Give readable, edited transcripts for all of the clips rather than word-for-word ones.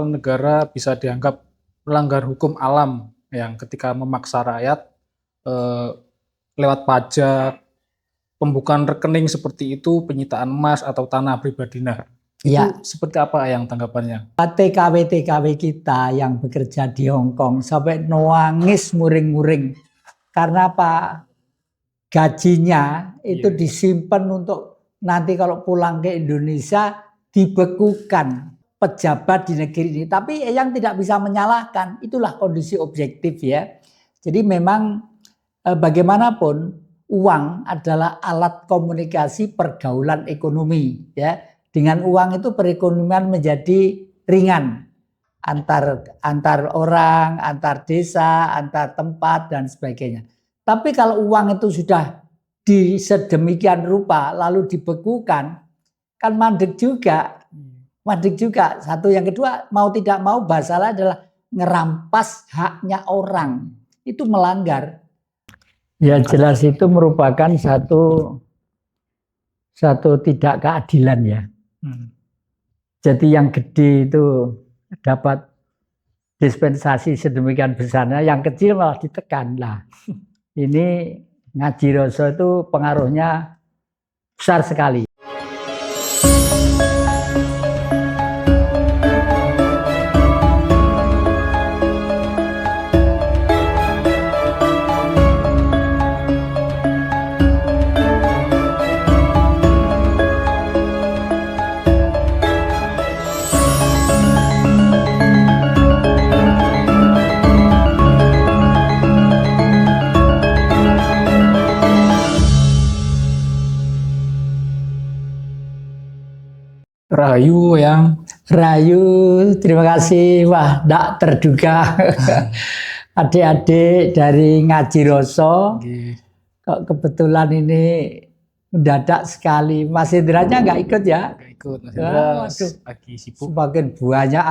spiritual negara bisa dianggap melanggar hukum alam yang ketika memaksa rakyat lewat pajak, pembukaan rekening seperti itu, penyitaan emas atau tanah pribadi. Nah, itu seperti apa yang tanggapannya? TKW kita yang bekerja di Hong Kong sampai nangis muring-muring. Karena apa? Gajinya itu disimpan untuk nanti kalau pulang ke Indonesia dibekukan pejabat di negeri ini. Tapi yang tidak bisa menyalahkan, itulah kondisi objektif ya. Jadi memang bagaimanapun uang adalah alat komunikasi pergaulan ekonomi ya. Dengan uang itu perekonomian menjadi ringan antar orang, antar desa, antar tempat dan sebagainya. Tapi kalau uang itu sudah sedemikian rupa lalu dibekukan, kan mandek juga. Satu, yang kedua, mau tidak mau masalah adalah ngerampas haknya orang. Itu melanggar. Ya jelas itu merupakan satu tidak keadilan ya. Jadi yang gede itu dapat dispensasi sedemikian besarnya, yang kecil malah ditekan lah. Ini ngaji rasa itu pengaruhnya besar sekali. Rayu, terima kasih. Wah, tidak terduga. Adik-adik dari Ngaji Roso, kok kebetulan ini mendadak sekali. Mas Indranya nggak ikut ya? Nggak ikut, Mas Indra lagi sibuk. Semakin banyak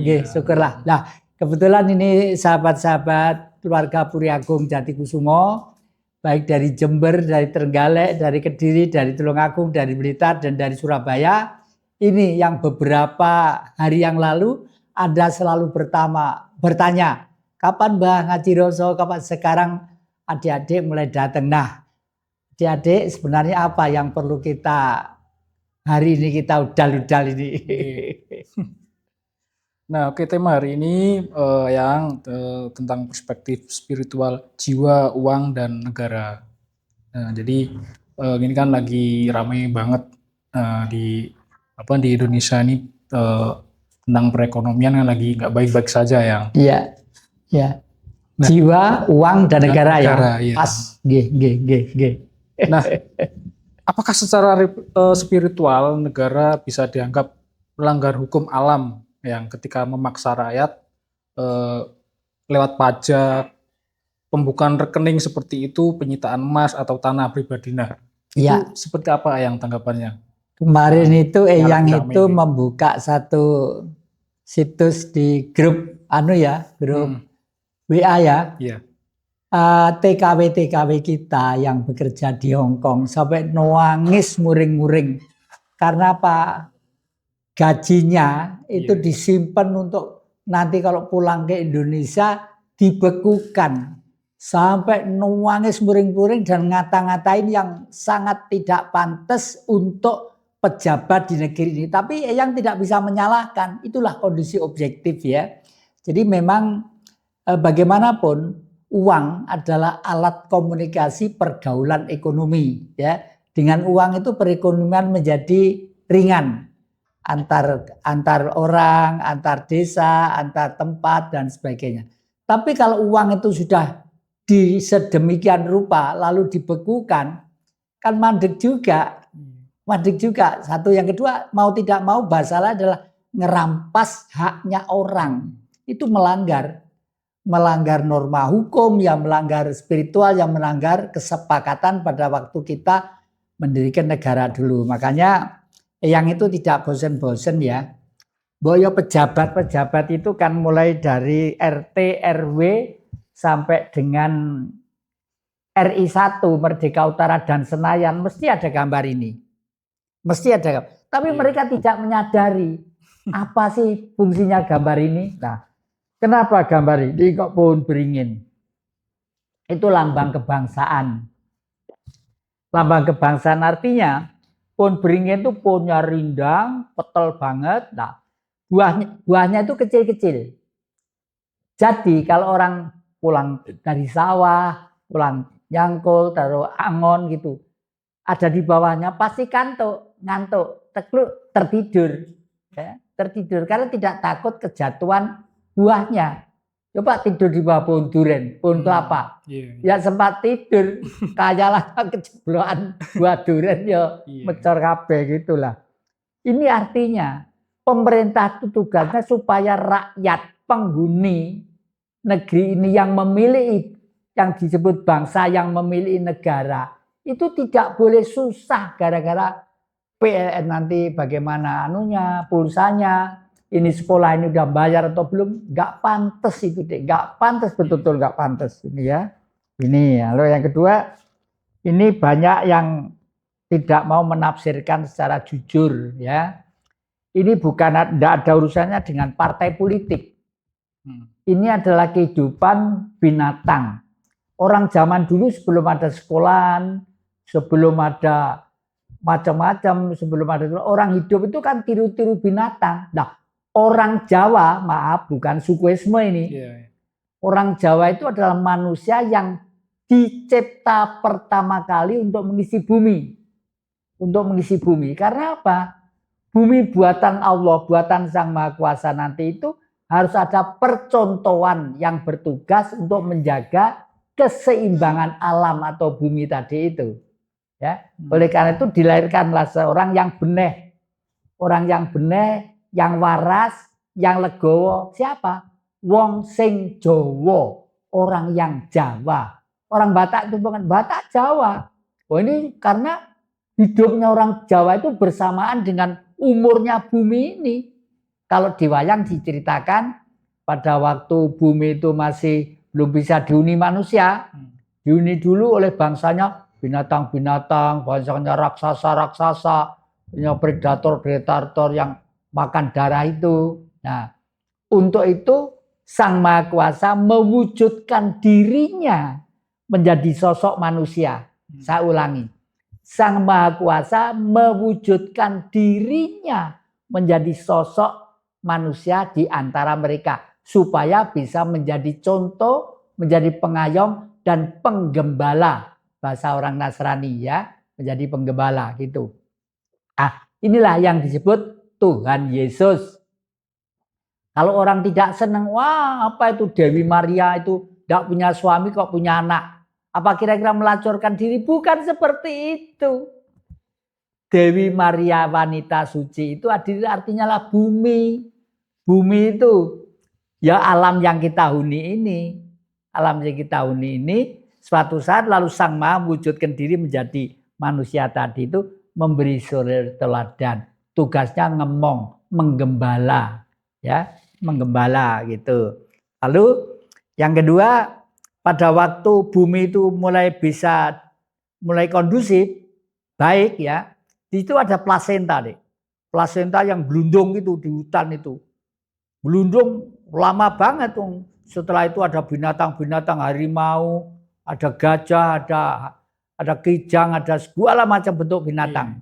ya. Syukurlah. Nah, kebetulan ini sahabat-sahabat keluarga Puri Agung Jatikusumo, baik dari Jember, dari Trenggalek, dari Kediri, dari Tulungagung, dari Blitar, dan dari Surabaya. Ini yang beberapa hari yang lalu Anda selalu bertanya, kapan Mbah Ngaji Roso, kapan? Sekarang adik-adik mulai datang. Nah, adik-adik sebenarnya apa yang perlu kita hari ini kita udal-udal ini? Nah, oke, tema hari ini yang tentang perspektif spiritual jiwa, uang, dan negara. Nah, jadi ini kan lagi ramai banget di Indonesia ini tentang perekonomian yang lagi nggak baik-baik saja yang. Iya. Nah, jiwa, uang, dan negara ya. Iya. Pas. Nah, apakah secara spiritual negara bisa dianggap melanggar hukum alam yang ketika memaksa rakyat lewat pajak, pembukaan rekening seperti itu, penyitaan emas atau tanah pribadi? Nah, itu seperti apa yang tanggapannya? Kemarin itu Eyang itu membuka satu situs di grup grup WA ya. Iya. TKW kita yang bekerja di Hong Kong sampai nangis muring-muring. Karena apa? Gajinya itu disimpan untuk nanti kalau pulang ke Indonesia dibekukan. Sampai nangis muring-muring dan ngata-ngatain yang sangat tidak pantas untuk pejabat di negeri ini. Tapi yang tidak bisa menyalahkan, itulah kondisi objektif ya. Jadi memang bagaimanapun uang adalah alat komunikasi pergaulan ekonomi ya. Dengan uang itu perekonomian menjadi ringan antar orang, antar desa, antar tempat dan sebagainya. Tapi kalau uang itu sudah sedemikian rupa lalu dibekukan, kan mandek juga. Satu, yang kedua, mau tidak mau masalah adalah ngerampas haknya orang. Itu melanggar norma hukum, yang melanggar spiritual, yang melanggar kesepakatan pada waktu kita mendirikan negara dulu. Makanya yang itu tidak bosen-bosen ya. Boyo pejabat itu kan mulai dari RT, RW sampai dengan RI 1, Merdeka Utara dan Senayan, mesti ada gambar ini. Tapi mereka tidak menyadari Apa sih fungsinya gambar ini? Nah, kenapa gambar ini kok pohon beringin? Itu lambang kebangsaan. Lambang kebangsaan artinya pohon beringin itu pohonnya rindang, petel banget. Nah, buahnya itu kecil-kecil. Jadi kalau orang pulang dari sawah, pulang nyangkul, taruh angon gitu, ada di bawahnya pasti ngantuk, tekluk, tertidur, ya, tertidur karena tidak takut kejatuhan buahnya. Coba tidur di bawah pohon durian, pohon kelapa, ya sempat tidur, kayalah kejebloan buah durian ya mecor kabeh gitulah. Ini artinya pemerintah itu tugasnya supaya rakyat penghuni negeri ini yang memilih, yang disebut bangsa yang memilih negara, itu tidak boleh susah gara-gara PLN nanti bagaimana anunya, pulsanya, ini sekolah ini udah bayar atau belum, nggak pantas itu deh, nggak pantas, betul-betul nggak pantas ini ya. Ini lalu yang kedua, ini banyak yang tidak mau menafsirkan secara jujur ya. Ini bukan, tidak ada urusannya dengan partai politik. Ini adalah kehidupan binatang. Orang zaman dulu sebelum ada sekolahan, sebelum ada macam-macam, sebelum ada orang hidup itu kan tiru-tiru binatang. Nah, orang Jawa, maaf, bukan sukuisme ini. Orang Jawa itu adalah manusia yang dicipta pertama kali untuk mengisi bumi. Untuk mengisi bumi. Karena apa? Bumi buatan Allah, buatan Sang Maha Kuasa nanti itu harus ada percontohan yang bertugas untuk menjaga keseimbangan alam atau bumi tadi itu. Ya, oleh karena itu dilahirkanlah seorang yang benih, orang yang benih, yang waras, yang legowo. Siapa? Wong sing Jawa, orang yang Jawa. Orang Batak itu bukan Batak Jawa. Oh ini karena hidupnya orang Jawa itu bersamaan dengan umurnya bumi ini. Kalau di wayang diceritakan pada waktu bumi itu masih belum bisa dihuni manusia, dihuni dulu oleh bangsanya binatang-binatang, bangsanya raksasa-raksasa, predator-predator yang makan darah itu. Nah, untuk itu Sang Maha Kuasa mewujudkan dirinya menjadi sosok manusia. Saya ulangi. Sang Maha Kuasa mewujudkan dirinya menjadi sosok manusia di antara mereka supaya bisa menjadi contoh, menjadi pengayom dan penggembala, bahasa orang Nasrani ya, menjadi penggembala gitu. Inilah yang disebut Tuhan Yesus. Kalau orang tidak senang, wah apa itu Dewi Maria itu tidak punya suami kok punya anak. Apa kira-kira melacurkan diri? Bukan seperti itu. Dewi Maria wanita suci itu artinya lah bumi. Bumi itu ya alam yang kita huni ini. Alam yang kita huni ini suatu saat lalu Sang Maha wujudkan diri menjadi manusia tadi itu memberi suri teladan. Tugasnya ngemong, menggembala. Ya, menggembala gitu. Lalu yang kedua, pada waktu bumi itu mulai kondusif, baik ya, di situ ada plasenta deh. Plasenta yang belundung itu di hutan itu. Belundung lama banget. Setelah itu ada binatang-binatang, harimau, ada gajah, ada kijang, ada segala macam bentuk binatang.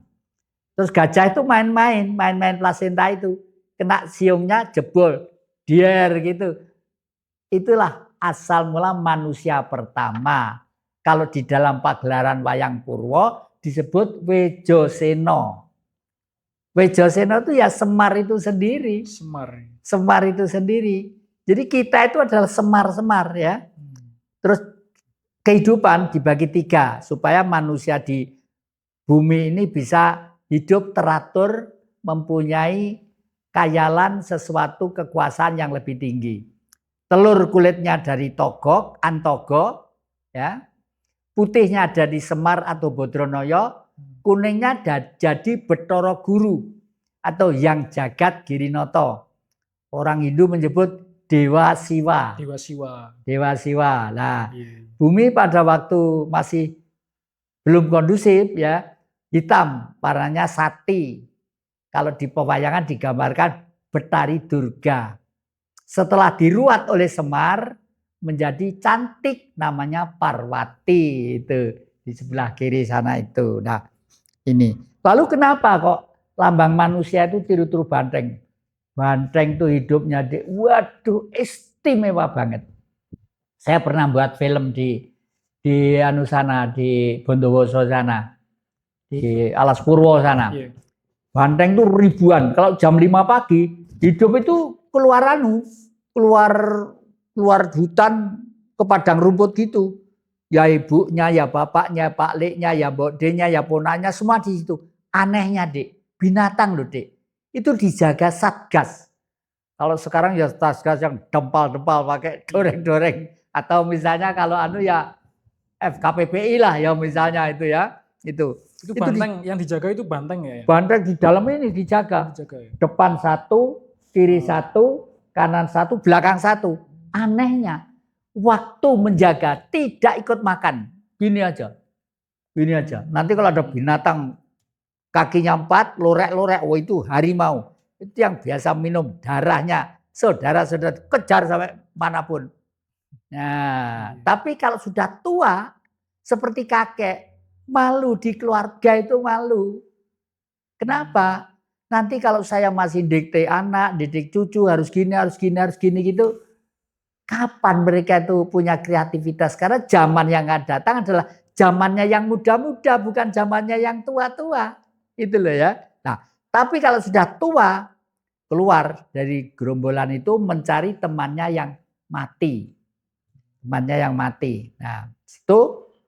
Terus gajah itu main-main plasenta itu. Kena siungnya jebol, dier gitu. Itulah asal mula manusia pertama. Kalau di dalam pagelaran wayang Purwo disebut Wejoseno. Wejoseno itu ya Semar itu sendiri. Semar itu sendiri. Jadi kita itu adalah semar-semar ya. Terus kehidupan dibagi 3 supaya manusia di bumi ini bisa hidup teratur, mempunyai kayalan sesuatu kekuasaan yang lebih tinggi. Telur kulitnya dari togok, antogo, ya. Putihnya ada di Semar atau Bodronoyo, kuningnya jadi Betoro Guru atau Yang Jagat Girinoto. Orang Hindu menyebut Dewa Siwa. Dewa Siwa. Nah, bumi pada waktu masih belum kondusif ya, hitam, warnanya sati. Kalau di pewayangan digambarkan Betari Durga. Setelah diruat oleh Semar menjadi cantik namanya Parwati itu di sebelah kiri sana itu. Nah, ini. Lalu kenapa kok lambang manusia itu tiru-tiru banteng? Banteng itu hidupnya waduh istimewa banget. Saya pernah buat film di anu sana, di Bondowoso sana, di Alas Purwo sana. Iya. Banteng itu ribuan. Kalau jam 5 pagi hidup itu keluar hutan ke padang rumput gitu. Ya ibunya, ya bapaknya, Pak Leknya, ya Bodenya, ya ponanya semua di situ. Anehnya, Dek, binatang loh, Dek. Itu dijaga Satgas. Kalau sekarang ya Satgas yang dempal-dempal pakai doreng-doreng, atau misalnya kalau anu ya FKPPI lah ya misalnya itu ya. Itu banteng yang dijaga itu banteng ya? Banteng di dalam ini dijaga. Ya? Depan satu, kiri satu, kanan satu, belakang satu. Anehnya, waktu menjaga tidak ikut makan. Gini aja. Nanti kalau ada binatang kakinya 4, lorek-lorek, oh itu harimau. Itu yang biasa minum darahnya. Saudara-saudara kejar sampai manapun. Nah, tapi kalau sudah tua, seperti kakek, malu di keluarga itu malu. Kenapa? Nanti kalau saya masih dikte anak, didik cucu, harus gini gitu. Kapan mereka itu punya kreativitas? Karena zaman yang akan datang adalah zamannya yang muda-muda, bukan zamannya yang tua-tua. Itu loh ya. Nah, tapi kalau sudah tua, keluar dari gerombolan itu mencari temannya yang mati. Nah, itu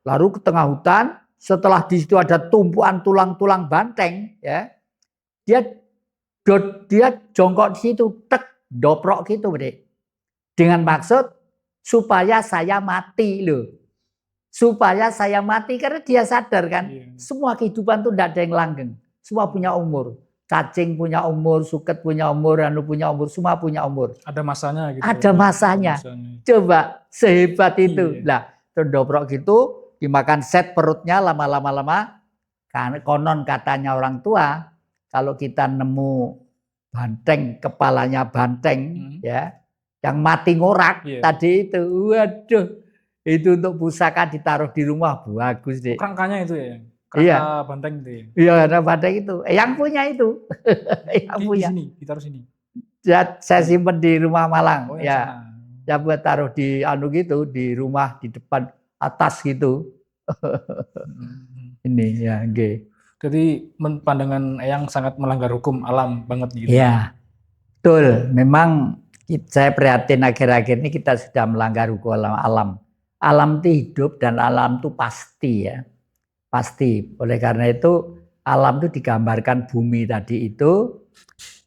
lalu ke tengah hutan. Setelah di situ ada tumpuan tulang-tulang banteng, ya, dia jongkok di situ, tek, doprok gitu, Dek. Dengan maksud supaya saya mati loh. Supaya saya mati karena dia sadar kan, semua kehidupan itu tidak ada yang langgeng. Semua punya umur. Cacing punya umur, suket punya umur, anu punya umur, semua punya umur. Ada masanya gitu. Ada masanya. Coba sehebat itu. Lah, terdoprok gitu, dimakan set perutnya lama-lama. Karena konon katanya orang tua, kalau kita nemu banteng, kepalanya banteng, ya, yang mati ngorak tadi itu, waduh, itu untuk pusaka ditaruh di rumah bagus deh. Kerangkanya itu ya, kerangka banteng itu ya. Iya, ada banteng itu. Yang punya itu, yang punya. Di sini, ditaruh sini. Ya, saya simpen di rumah Malang, oh, ya. Ya buat taruh di anu gitu, di rumah di depan atas gitu. Ini ya, G. Jadi pandangan Eyang sangat melanggar hukum alam banget gitu. Ya, betul. Memang saya prihatin akhir-akhir ini kita sudah melanggar hukum alam. Alam itu hidup dan alam itu pasti ya. Pasti. Oleh karena itu alam itu digambarkan bumi tadi itu.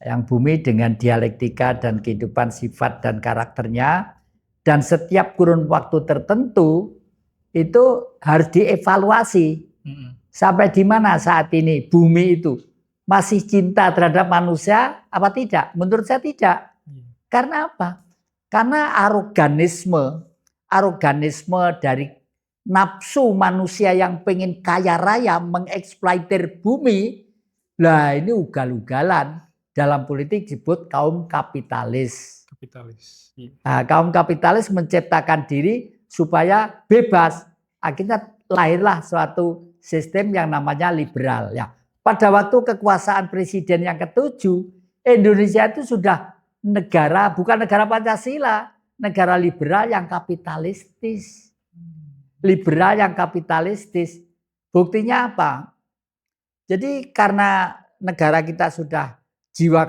Yang bumi dengan dialektika dan kehidupan sifat dan karakternya. Dan setiap kurun waktu tertentu itu harus dievaluasi. Sampai di mana saat ini bumi itu masih cinta terhadap manusia apa tidak? Menurut saya tidak. Karena apa? Karena aroganisme dari nafsu manusia yang pengen kaya raya mengeksploiter bumi. Lah ini ugal-ugalan. Dalam politik disebut kaum kapitalis. Nah, kaum kapitalis menciptakan diri supaya bebas. Akhirnya lahirlah suatu sistem yang namanya liberal. Ya, pada waktu kekuasaan presiden yang ke-7, Indonesia itu sudah negara, bukan negara Pancasila, negara liberal yang kapitalistis. Liberal yang kapitalistis. Buktinya apa? Jadi karena negara kita sudah jiwa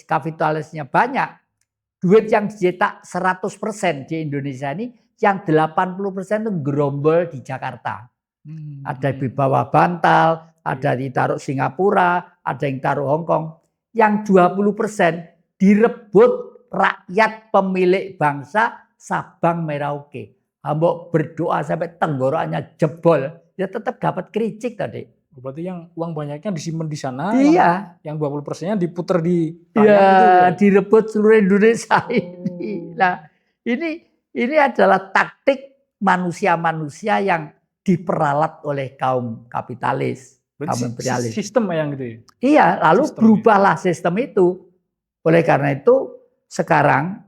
kapitalisnya banyak, duit yang dicetak 100% di Indonesia ini, yang 80% itu gerombol di Jakarta. Ada di bawah bantal, ada ditaruh Singapura, ada yang taruh Hong Kong. Yang 20% direbut rakyat pemilik bangsa Sabang Merauke. Hambok berdoa sampai tenggorokannya jebol, ya tetap dapat kericik tadi. Berarti yang uang banyaknya disimpan di sana, iya. Yang 20%-nya diputer di iya, itu ya. Direbut seluruh Indonesia ini. Nah, ini adalah taktik manusia-manusia yang diperalat oleh kaum kapitalis, kaum imperialis. Sistem yang gitu ya? Iya, lalu berubahlah sistem itu. Oleh karena itu sekarang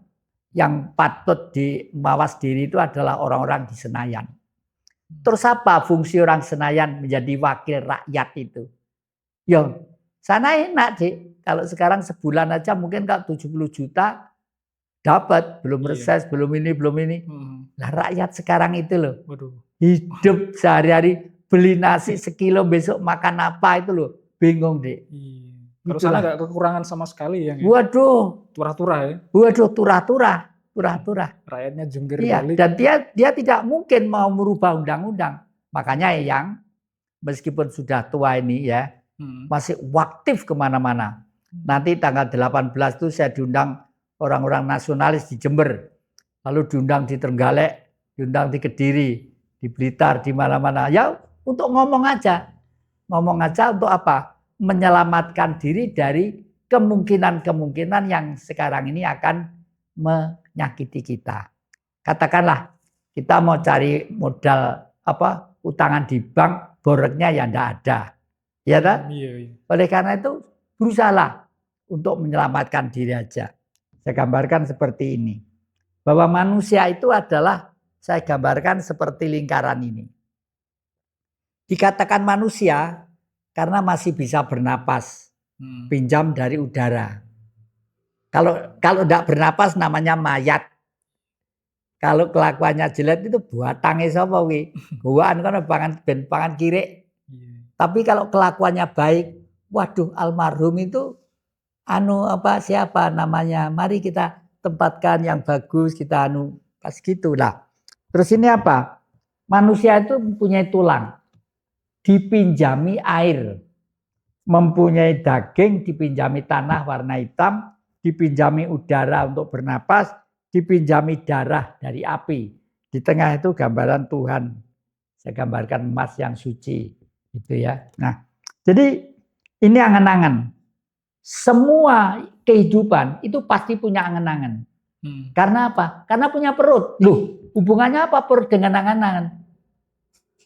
yang patut mawas diri itu adalah orang-orang di Senayan. Terus apa fungsi orang Senayan menjadi wakil rakyat itu? Yo, sana enak Dik. Kalau sekarang sebulan aja mungkin kalau 70 juta dapat, belum reses, belum ini. Nah rakyat sekarang itu loh, hidup sehari-hari beli nasi sekilo besok makan apa itu loh, bingung Dik. Kalau sana nggak kekurangan sama sekali ya? Waduh, turah-turah ya? Waduh, turah-turah. Rakyatnya jungkir iya, balik. dan dia tidak mungkin mau merubah undang-undang. Makanya yang meskipun sudah tua ini ya, masih aktif kemana-mana. Nanti tanggal 18 itu saya diundang orang-orang nasionalis di Jember. Lalu diundang di Trenggalek, diundang di Kediri, di Blitar, di mana-mana. Ya untuk ngomong aja. Ngomong aja untuk apa? Menyelamatkan diri dari kemungkinan-kemungkinan yang sekarang ini akan menyakiti kita. Katakanlah kita mau cari modal utangan di bank, boreknya ya enggak ada. Ya kan? Iya. Oleh karena itu berusahalah untuk menyelamatkan diri aja. Saya gambarkan seperti ini. Bahwa manusia itu adalah saya gambarkan seperti lingkaran ini. Dikatakan manusia karena masih bisa bernapas, pinjam dari udara. Kalau tidak bernapas namanya mayat. Kalau kelakuannya jelek itu buatange sapa kuwi? Gowaan kono pangan kirek. Tapi kalau kelakuannya baik, waduh almarhum itu siapa namanya? Mari kita tempatkan yang bagus, kita pas gitulah. Terus ini apa? Manusia itu mempunyai tulang. Dipinjami air, mempunyai daging, dipinjami tanah warna hitam, dipinjami udara untuk bernapas, dipinjami darah dari api. Di tengah itu gambaran Tuhan. Saya gambarkan emas yang suci, gitu ya. Nah, jadi ini angan-angan. Semua kehidupan itu pasti punya angan-angan. Karena apa? Karena punya perut. Loh, hubungannya apa perut dengan angan-angan?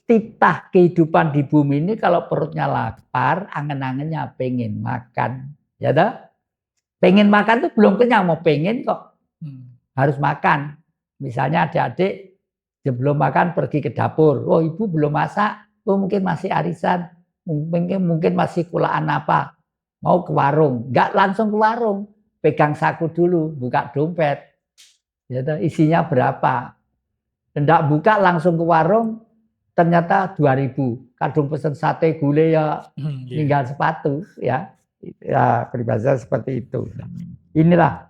Titah kehidupan di bumi ini kalau perutnya lapar, angen-angennya pengen makan. Ya dah? Pengen makan tuh belum kenyang, mau pengen kok. Harus makan. Misalnya adik-adik sebelum makan pergi ke dapur. Oh ibu belum masak, oh mungkin masih arisan, mungkin masih kulaan apa. Mau ke warung, enggak langsung ke warung. Pegang saku dulu, buka dompet. Ya dah? Isinya berapa. Enggak buka langsung ke warung. Ternyata 2.000, kadung pesen sate gulai ya tinggal sepatu ya peribahasa seperti itu. Inilah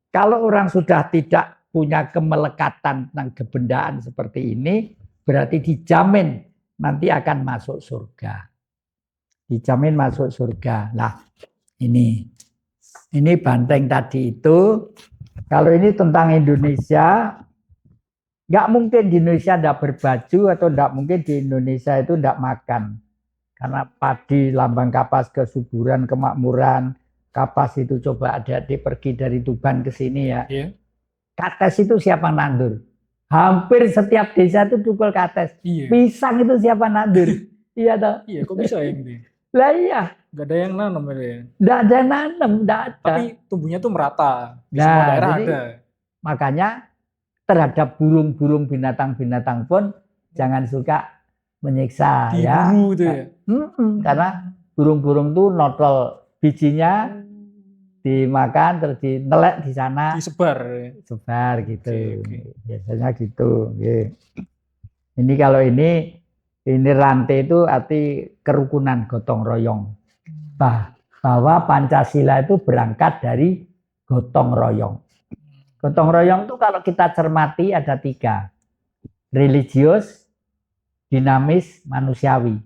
kalau orang sudah tidak punya kemelekatan tentang kebendaan seperti ini, berarti dijamin nanti akan masuk surga. Dijamin masuk surga. Nah ini banteng tadi itu. Kalau ini tentang Indonesia. Nggak mungkin di Indonesia tidak berbaju atau nggak mungkin di Indonesia itu tidak makan. Karena padi lambang kapas kesuburan, kemakmuran. Kapas itu coba adik-adik pergi dari Tuban ke sini ya. Yeah. Kates itu siapa nandur? Hampir setiap desa itu cukul kates. Yeah. Pisang itu siapa nandur? Iya toh? Iya, kok bisa ya gitu? Lah iya. Nggak ada yang nanam ya? Nggak ada yang nanam, nggak ada. Tapi tumbuhnya tuh merata. Di semua daerah jadi, ada. Makanya terhadap burung-burung binatang-binatang pun jangan suka menyiksa ya. Itu ya. Karena burung-burung itu notol bijinya dimakan terus dinelek di sana. Disebar gitu. Okay. Biasanya gitu. Okay. Ini kalau ini rantai itu arti kerukunan gotong royong. Bahwa Pancasila itu berangkat dari gotong royong. Gotong royong itu kalau kita cermati ada 3. Religius, dinamis, manusiawi.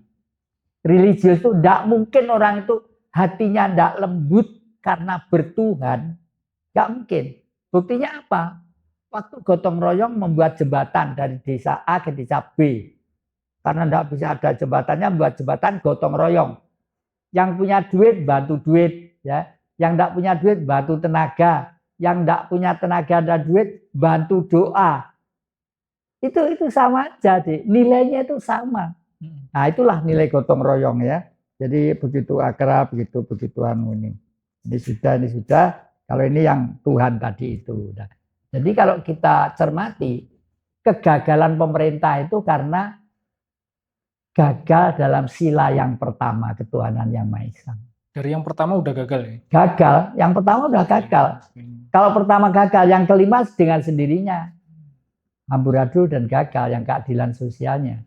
Religius itu tidak mungkin orang itu hatinya tidak lembut karena bertuhan. Tidak mungkin. Buktinya apa? Waktu gotong royong membuat jembatan dari desa A ke desa B. Karena tidak bisa ada jembatannya, membuat jembatan gotong royong. Yang punya duit, bantu duit. Ya. Yang tidak punya duit, bantu tenaga. Yang tidak punya tenaga dan duit, bantu doa. Itu sama aja, nilainya itu sama. Nah itulah nilai gotong royong ya. Jadi begitu akrab, begitu ini sudah. Kalau ini yang Tuhan tadi itu. Nah, jadi kalau kita cermati, kegagalan pemerintah itu karena gagal dalam sila yang pertama, ketuhanan yang Maha Esa. Dari yang pertama udah gagal ya? Gagal, yang pertama udah gagal. Kalau pertama gagal, yang kelima dengan sendirinya amburadul dan gagal, yang keadilan sosialnya.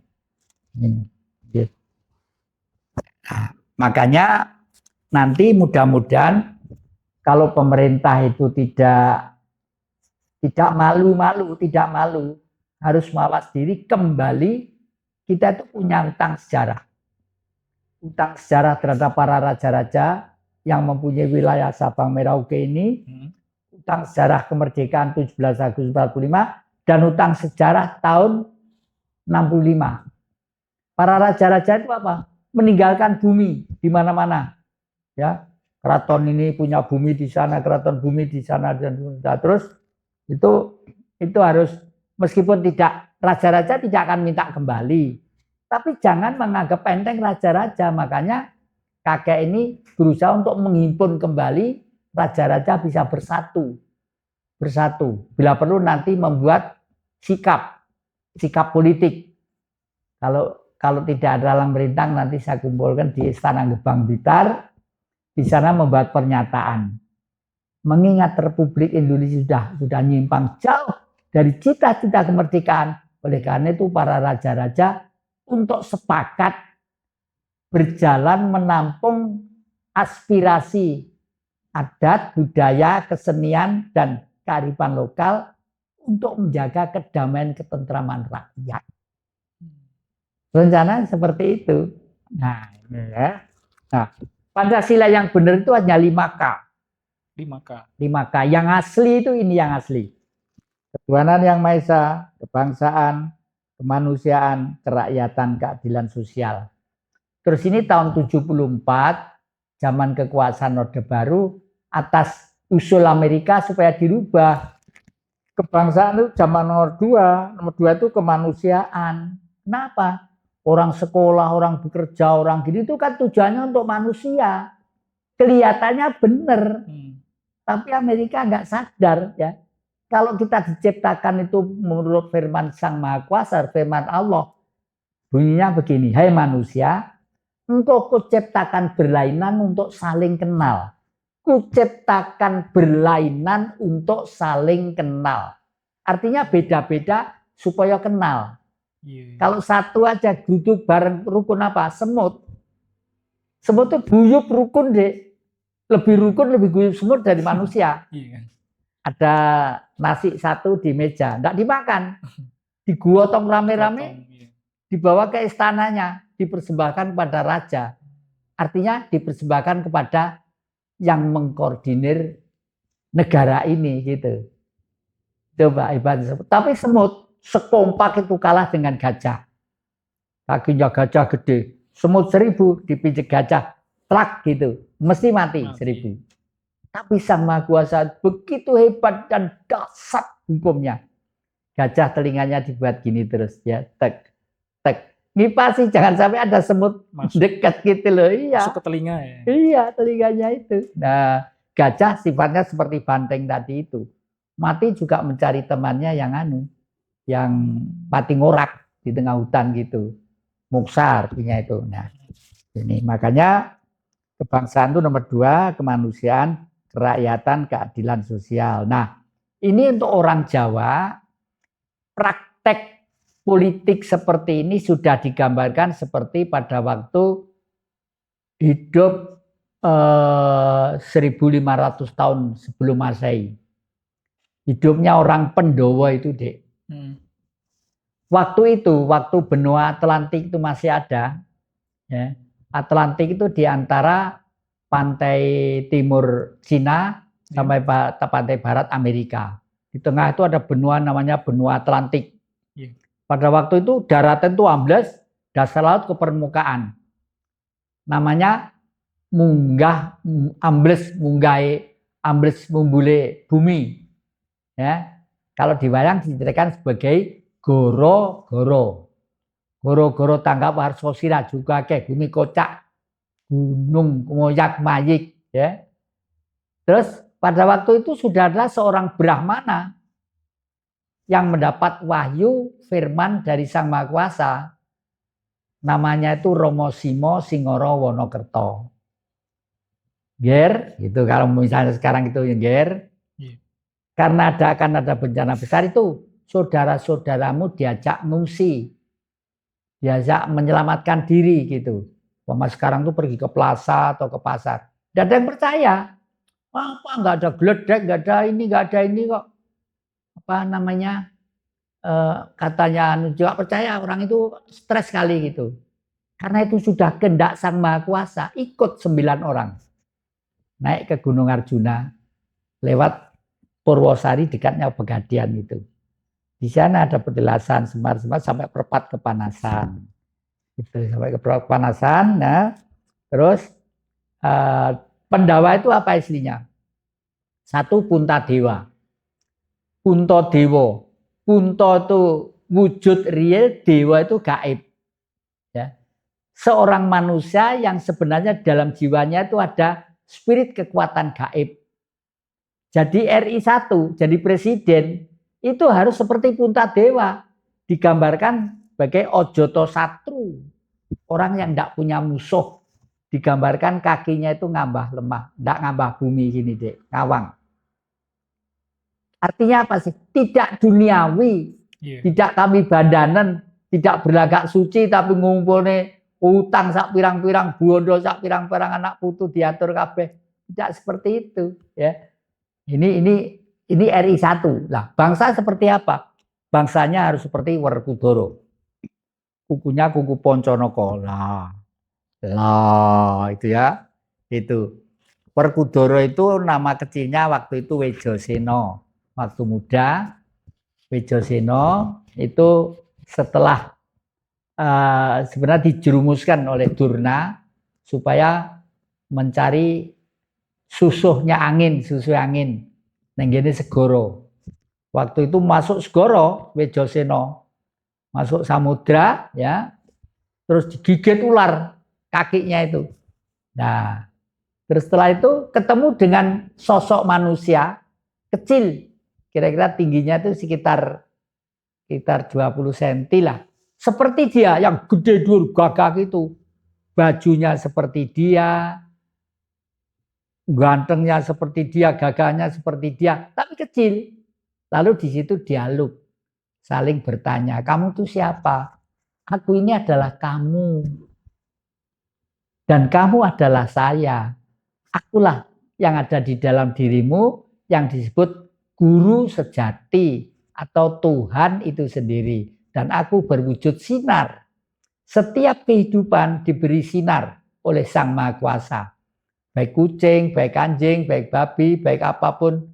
Nah, makanya nanti mudah-mudahan kalau pemerintah itu tidak malu-malu, tidak malu, harus mawas diri kembali. Kita itu punya utang sejarah. Utang sejarah terhadap para raja-raja yang mempunyai wilayah Sabang Merauke ini, utang sejarah kemerdekaan 17 Agustus 45 dan utang sejarah tahun 65. Para raja-raja itu apa? Meninggalkan bumi di mana-mana. Ya, keraton ini punya bumi di sana, keraton bumi di sana dan terus itu harus, meskipun tidak, raja-raja tidak akan minta kembali. Tapi jangan menganggap enteng raja-raja. Makanya kakek ini berusaha untuk menghimpun kembali raja-raja bisa bersatu. Bila perlu nanti membuat sikap politik. Kalau tidak ada halang merintang, nanti saya kumpulkan di Istana Gebang Blitar. Di sana membuat pernyataan. Mengingat Republik Indonesia sudah nyimpang jauh dari cita-cita kemerdekaan. Oleh karena itu para raja-raja untuk sepakat berjalan menampung aspirasi adat, budaya, kesenian, dan kearifan lokal untuk menjaga kedamaian ketentraman rakyat. Rencana seperti itu. Nah, ini ya. Nah, Pancasila yang benar itu hanya 5K. 5K. Yang asli itu ini yang asli. Ketuhanan yang Maha Esa, kebangsaan, kemanusiaan, kerakyatan, keadilan sosial. Terus ini tahun 74, zaman kekuasaan Orde Baru, atas usul Amerika supaya dirubah. Kebangsaan itu zaman nomor 2 itu kemanusiaan. Kenapa? Orang sekolah, orang bekerja, orang gini itu kan tujuannya untuk manusia. Kelihatannya benar. Tapi Amerika nggak sadar ya. Kalau kita diciptakan itu menurut firman Sang Maha Kuasa, firman Allah, bunyinya begini, hai manusia, engkau kuciptakan berlainan untuk saling kenal. Kuciptakan berlainan untuk saling kenal. Artinya beda-beda supaya kenal. Kalau satu aja duduk bareng, rukun apa? Semut. Semut itu guyup rukun deh. Lebih rukun, lebih guyup semut dari manusia. Ada nasi satu di meja, enggak dimakan. Digotong rame-rame, dibawa ke istananya, dipersembahkan kepada raja. Artinya dipersembahkan kepada yang mengkoordinir negara ini gitu. Coba ibadah. Tapi semut sekompak itu kalah dengan gajah. Kakinya gajah gede. Semut 1000 dipijak gajah. Plak gitu. Mesti mati 1000. Tapi Sang Maha Kuasa begitu hebat dan dahsyat hukumnya. Gajah telinganya dibuat gini terus ya, tek tek. Ngipasi jangan sampai ada semut dekat gitu loh. Iya. Masuk ke telinga ya. Iya, telinganya itu. Nah, gajah sifatnya seperti banteng tadi itu. Mati juga mencari temannya yang mati ngorak di tengah hutan gitu. Muksar punya itu. Nah, ini makanya kebangsaan itu nomor 2, kemanusiaan, kerakyatan, keadilan sosial. Nah, ini untuk orang Jawa, praktek politik seperti ini sudah digambarkan seperti pada waktu hidup 1500 tahun sebelum Masehi. Hidupnya orang Pendowo itu, Dek. Waktu itu, waktu benua Atlantik itu masih ada, ya. Atlantik itu di antara pantai timur Cina sampai pantai barat Amerika. Di tengah itu ada benua namanya benua Atlantik. Pada waktu itu daratan itu amblas, dasar laut ke permukaan. Namanya ambles mumbule bumi. Ya. Kalau diwayang diceritakan sebagai goro-goro. Goro-goro tanggap warso sira juga kayak bumi kocak. Gunung ngoyak mayik ya. Terus pada waktu itu sudah ada seorang Brahmana yang mendapat wahyu firman dari Sang Maha Kuasa. Namanya itu Romo Simo Singoro Wonokerto. Ger, gitu kalau misalnya sekarang itu yang ger. Karena akan ada bencana besar itu, saudara-saudaramu diajak ngungsi, diajak menyelamatkan diri gitu. Mama sekarang tuh pergi ke plaza atau ke pasar. Tidak ada yang percaya. Apa nggak ada geledek, nggak ada ini kok. Apa namanya? Katanya juga percaya orang itu stres sekali gitu. Karena itu sudah kehendak Sang Maha Kuasa, ikut 9 orang naik ke Gunung Arjuna lewat Purwosari dekatnya Pegadian itu. Di sana ada penjelasan semar-semar sampai perpat kepanasan. Itu sampai ke perpat kepanasan. Nah, terus Pendawa itu apa islinya? Satu Puntadewa. Puntadewa. Punta itu wujud real, dewa itu gaib. Ya. Seorang manusia yang sebenarnya dalam jiwanya itu ada spirit kekuatan gaib. Jadi RI 1, jadi presiden, itu harus seperti Puntadewa. Digambarkan sebagai Ojoto Satru. Orang yang tidak punya musuh. Digambarkan kakinya itu ngambah lemah. Tidak ngambah bumi gini deh, ngawang. Artinya apa sih? Tidak duniawi. Tidak kami badanan. Tidak berlagak suci tapi ngumpulnya utang sak pirang-pirang, bondo sak pirang-pirang anak putu diatur kabeh. Tidak seperti itu, ya. Ini RI 1. Lah, bangsa seperti apa? Bangsanya harus seperti Werkudara. Kukunya kuku Ponconoko. Lah itu ya. Itu. Werkudara itu nama kecilnya waktu itu Wejoseno. Waktu muda Wejoseno itu setelah sebenarnya dijerumuskan oleh Durna supaya mencari susuh angin. Nenggene segoro. Waktu itu masuk segoro Wejoseno, masuk samudra ya. Terus digigit ular kakinya itu. Nah, terus setelah itu ketemu dengan sosok manusia kecil. Kira-kira tingginya itu sekitar 20 cm lah. Seperti dia yang gede dur gagah itu. Bajunya seperti dia, gantengnya seperti dia, gagahnya seperti dia, tapi kecil. Lalu di situ dialog, saling bertanya, kamu tuh siapa? Aku ini adalah kamu. Dan kamu adalah saya. Akulah yang ada di dalam dirimu yang disebut guru sejati atau Tuhan itu sendiri. Dan aku berwujud sinar. Setiap kehidupan diberi sinar oleh Sang Maha Kuasa. Baik kucing, baik anjing, baik babi, baik apapun,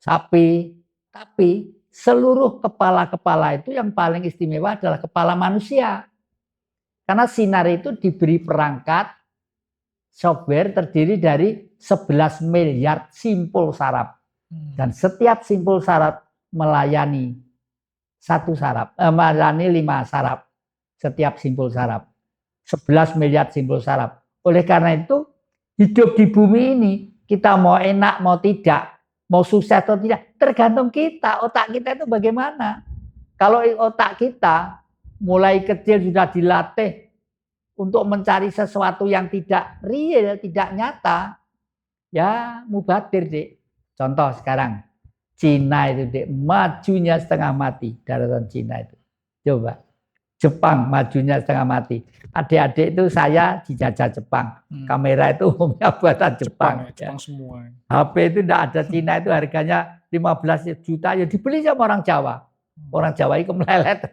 sapi. Tapi seluruh kepala-kepala itu yang paling istimewa adalah kepala manusia. Karena sinar itu diberi perangkat software terdiri dari 11 miliar simpul saraf. Dan setiap simpul saraf melayani 5 saraf. Setiap simpul saraf. 11 miliar simpul saraf. Oleh karena itu, hidup di bumi ini, kita mau enak, mau tidak, mau sukses atau tidak, tergantung kita. Otak kita itu bagaimana. Kalau otak kita mulai kecil sudah dilatih untuk mencari sesuatu yang tidak real, tidak nyata, ya mubadir, Dik. Contoh sekarang, Cina itu, Dik, majunya setengah mati, daratan Cina itu. Coba. Jepang majunya setengah mati. Adik-adik itu saya dijajah Jepang. Kamera itu umumnya buatan Jepang. Jepang semua. HP itu tidak ada Cina itu harganya 15 juta. Ya dibeli sama orang Jawa. Orang Jawa itu melelet.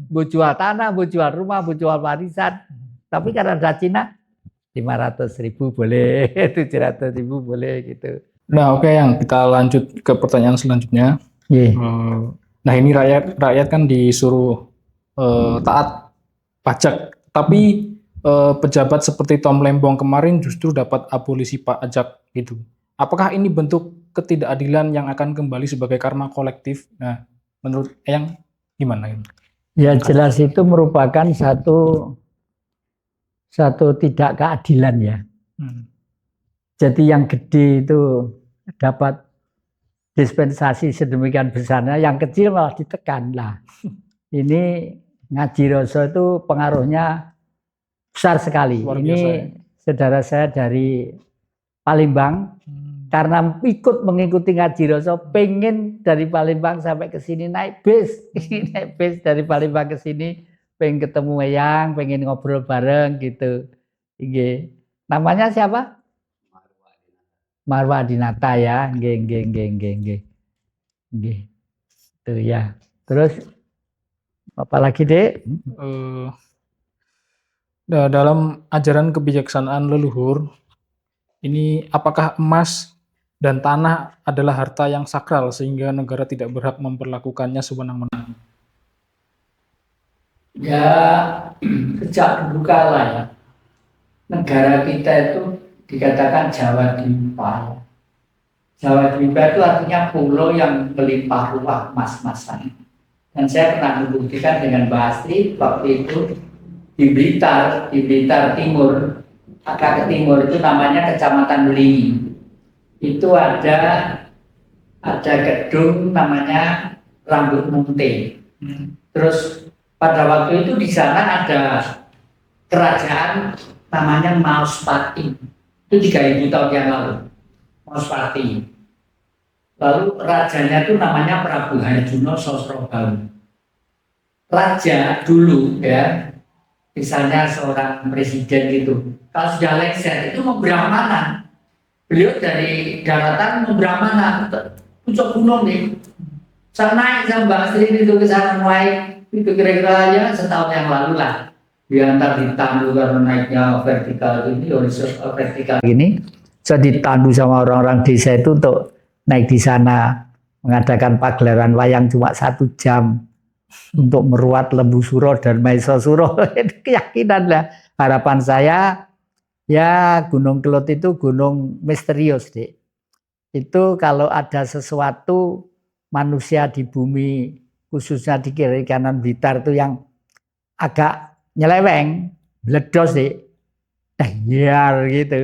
Mau jual tanah, mau jual rumah, mau jual warisan. Tapi karena ada Cina, 500.000 boleh, 700.000 boleh gitu. Nah, oke, yang kita lanjut ke pertanyaan selanjutnya. Nah, ini rakyat kan disuruh taat pajak, tapi pejabat seperti Tom Lembong kemarin justru dapat abolisi pajak gitu. Apakah ini bentuk ketidakadilan yang akan kembali sebagai karma kolektif? Nah, menurut Eyang gimana ini? Ya jelas itu merupakan satu tidak keadilan ya. Jadi yang gede itu dapat dispensasi sedemikian besarnya, yang kecil malah ditekan lah. Ini ngaji rasa itu pengaruhnya besar sekali. Luar Ini biasa, ya. saudara saya dari Palembang, karena ikut mengikuti ngaji rasa, pengen dari Palembang sampai ke sini naik bis, naik bis dari Palembang ke sini, pengen ketemu Eyang, pengen ngobrol bareng gitu. Nggih. Namanya siapa? Marwa Dinata ya, nggih. Itu ya. Terus apa lagi, Dek? Dalam ajaran kebijaksanaan leluhur, ini apakah emas dan tanah adalah harta yang sakral sehingga negara tidak berhak memperlakukannya sewenang-wenang? Ya, sejak dulu kala ya, negara kita itu dikatakan Jawa Dwipa. Jawa Dwipa itu artinya pulau yang melimpah ruah emas-emasan. Dan saya pernah membuktikan dengan Mbak Astri waktu itu di Blitar Timur, agak ke timur itu namanya Kecamatan Belingi. Itu ada gedung namanya Rambut Munte. Terus pada waktu itu di sana ada kerajaan namanya Mauspati. Itu 3000 tahun yang lalu. Mauspati. Lalu rajanya itu namanya Prabu Harjuno Sosrobahu. Raja dulu ya, misalnya seorang presiden gitu, kalau sudah lengser itu memberang mana? Beliau dari daratan memberang mana? Puncak gunung nih. Saya naik sama Mbak Astri itu ke sana naik, itu kira-kira aja setahun yang lalu lah. Diantar ditandu karena naiknya vertikal ini, horizontal vertikal ini. Saya ditandu sama orang-orang desa itu untuk naik di sana, mengadakan pagelaran wayang cuma 1 jam untuk meruat Lembu Suro dan Maiso Suro. Itu keyakinan lah. Harapan saya ya Gunung Kelot itu gunung misterius, Dek. Itu kalau ada sesuatu manusia di bumi, khususnya di kiri kanan Blitar itu yang agak nyeleweng, bledos, Dek. Gitu.